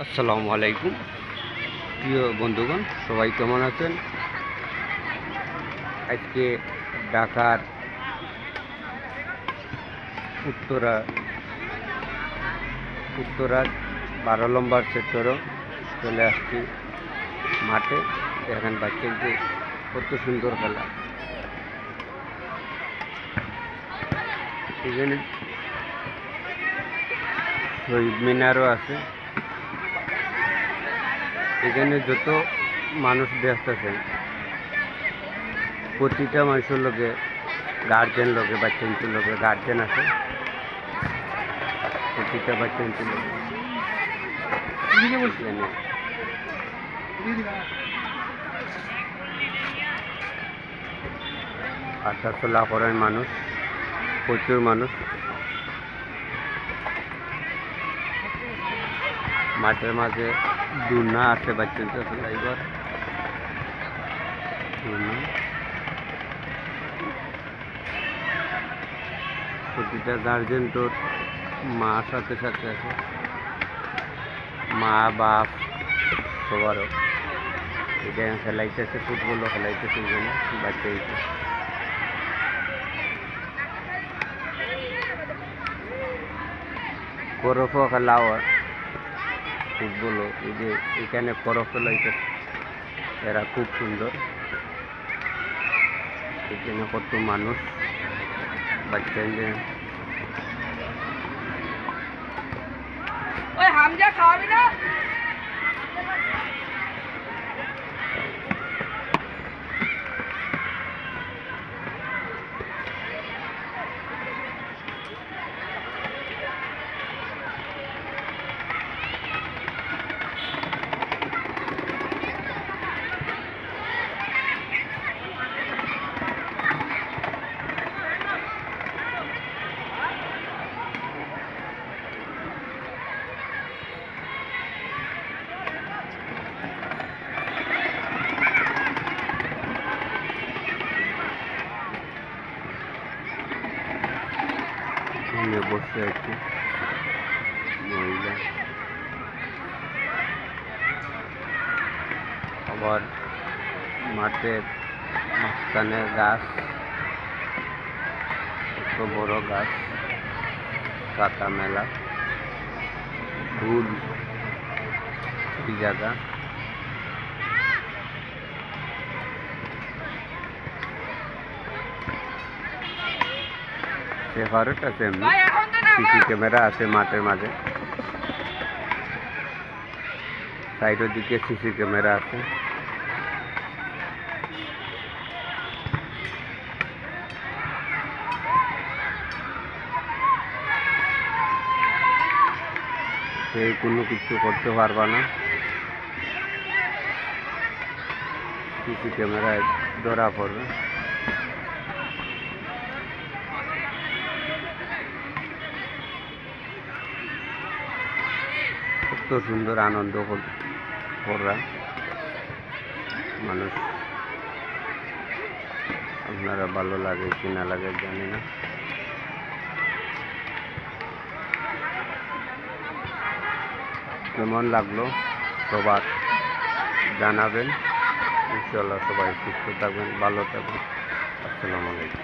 আসসালামু আলাইকুম প্রিয় বন্ধুগণ, সবাই কেমন আছেন? আজকে ঢাকার উত্তরা 12 নম্বর সেক্টরও চলে আসছি মাঠে। দেখেন বাচ্চাদের কত সুন্দর খেলা। এখানে শহীদ মিনারও আছে। এখানে যত মানুষ দেখতেছেন, প্রতিটা মানুষের লোকে গার্জেন লোকে বাচ্চাদের লোকে গার্জেন আছে। প্রতিটা বাচ্চাদের লোকে হাঁটা চলা করেন মানুষ, প্রচুর মানুষ। মাঠের মাঝে দুনা আছে বাচ্চাদের খেলাইবার প্রতিটা গার্জেন তোর মা সাথে সাথে আছে, মা বাপ সবারও। এটা খেলাইতেছে, ফুটবলও খেলাইতেছে এখানে বাচ্চা। করফও খেলা হয়, ফুটবলও। এই যে এখানে করফ খেলাইতেছে, এরা খুব সুন্দর। এখানে কত মানুষ বাচ্চা। ওই হামজা খাওয়াবি না? বসে আছে মহিলা, আবার মাঠের মাঝখানে গাছ, এত বড় গাছ, কাটা মেলা, ফুল এই জায়গা। সেপারেট আছে, এমনি সিসি ক্যামেরা আছে মাঠের মাঝে, সাইডের দিকে সিসি ক্যামেরা আছে। সে কোনো কিছু করতে পারবা না, সিসি ক্যামেরায় ধরা পড়বে। কত সুন্দর আনন্দ করা মানুষ। আপনারা ভালো লাগে কি না লাগে জানি না। কেমন লাগলো সবার জানাবেন। ইনশাল্লাহ সবাই সুস্থ থাকবেন, ভালো থাকবেন। আসসালামু আলাইকুম।